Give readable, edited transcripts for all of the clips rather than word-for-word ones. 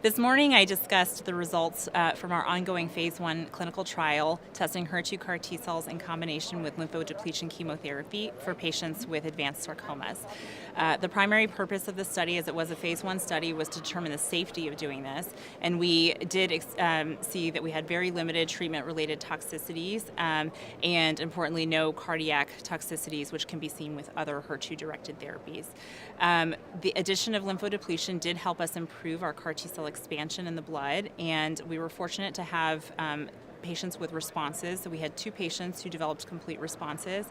This morning I discussed the results from our ongoing phase 1 clinical trial testing HER2-CAR T cells in combination with lymphodepletion chemotherapy for patients with advanced sarcomas. The primary purpose of the study, as it was a phase 1 study, was to determine the safety of doing this, and we did see that we had very limited treatment-related toxicities and, importantly, no cardiac toxicities, which can be seen with other HER2-directed therapies. The addition of lymphodepletion did help us improve our CAR T cell expansion in the blood, and we were fortunate to have patients with responses. So we had 2 patients who developed complete responses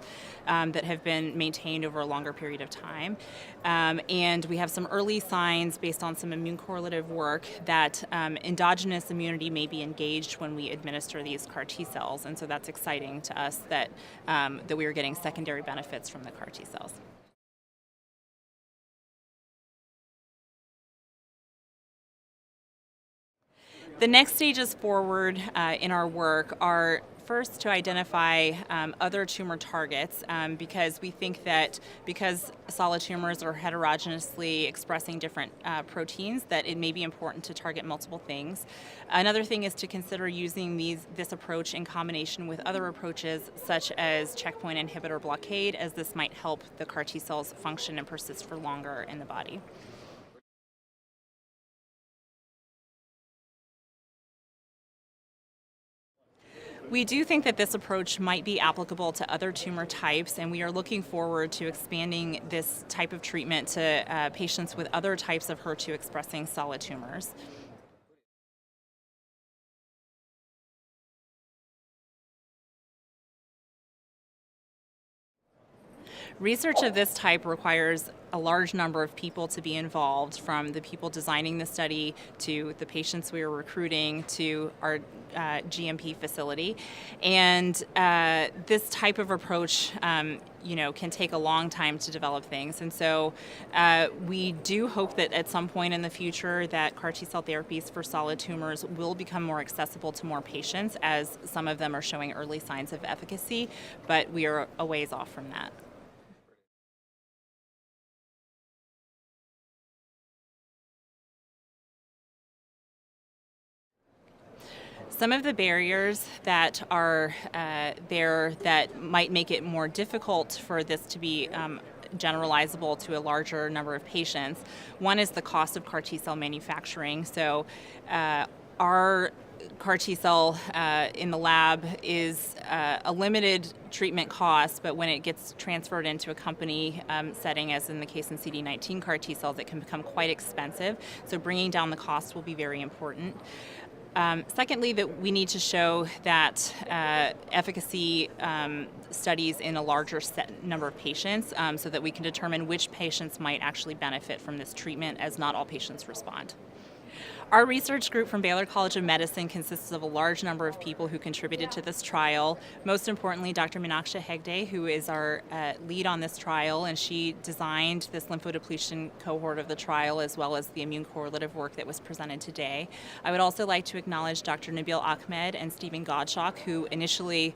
that have been maintained over a longer period of time. And we have some early signs based on some immune correlative work that endogenous immunity may be engaged when we administer these CAR T cells. And so that's exciting to us that we are getting secondary benefits from the CAR T cells. The next stages forward in our work are first to identify other tumor targets because we think that because solid tumors are heterogeneously expressing different proteins, that it may be important to target multiple things. Another thing is to consider using this approach in combination with other approaches such as checkpoint inhibitor blockade, as this might help the CAR T cells function and persist for longer in the body. We do think that this approach might be applicable to other tumor types, and we are looking forward to expanding this type of treatment to patients with other types of HER2-expressing solid tumors. Research of this type requires a large number of people to be involved, from the people designing the study to the patients we are recruiting to our GMP facility. And this type of approach can take a long time to develop things. And so we do hope that at some point in the future that CAR T cell therapies for solid tumors will become more accessible to more patients, as some of them are showing early signs of efficacy, but we are a ways off from that. Some of the barriers that are there that might make it more difficult for this to be generalizable to a larger number of patients. One is the cost of CAR T cell manufacturing. So our CAR T cell in the lab is a limited treatment cost, but when it gets transferred into a company setting, as in the case in CD19 CAR T cells, it can become quite expensive. So bringing down the cost will be very important. Secondly, that we need to show that efficacy studies in a larger number of patients so that we can determine which patients might actually benefit from this treatment, as not all patients respond. Our research group from Baylor College of Medicine consists of a large number of people who contributed to this trial. Most importantly, Dr. Meenakshi Hegde, who is our lead on this trial, and she designed this lymphodepletion cohort of the trial, as well as the immune correlative work that was presented today. I would also like to acknowledge Dr. Nabil Ahmed and Stephen Gottschalk, who initially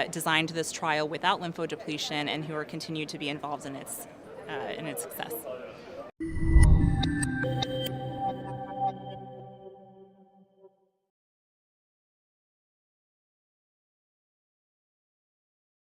designed this trial without lymphodepletion and who are continued to be involved in its success.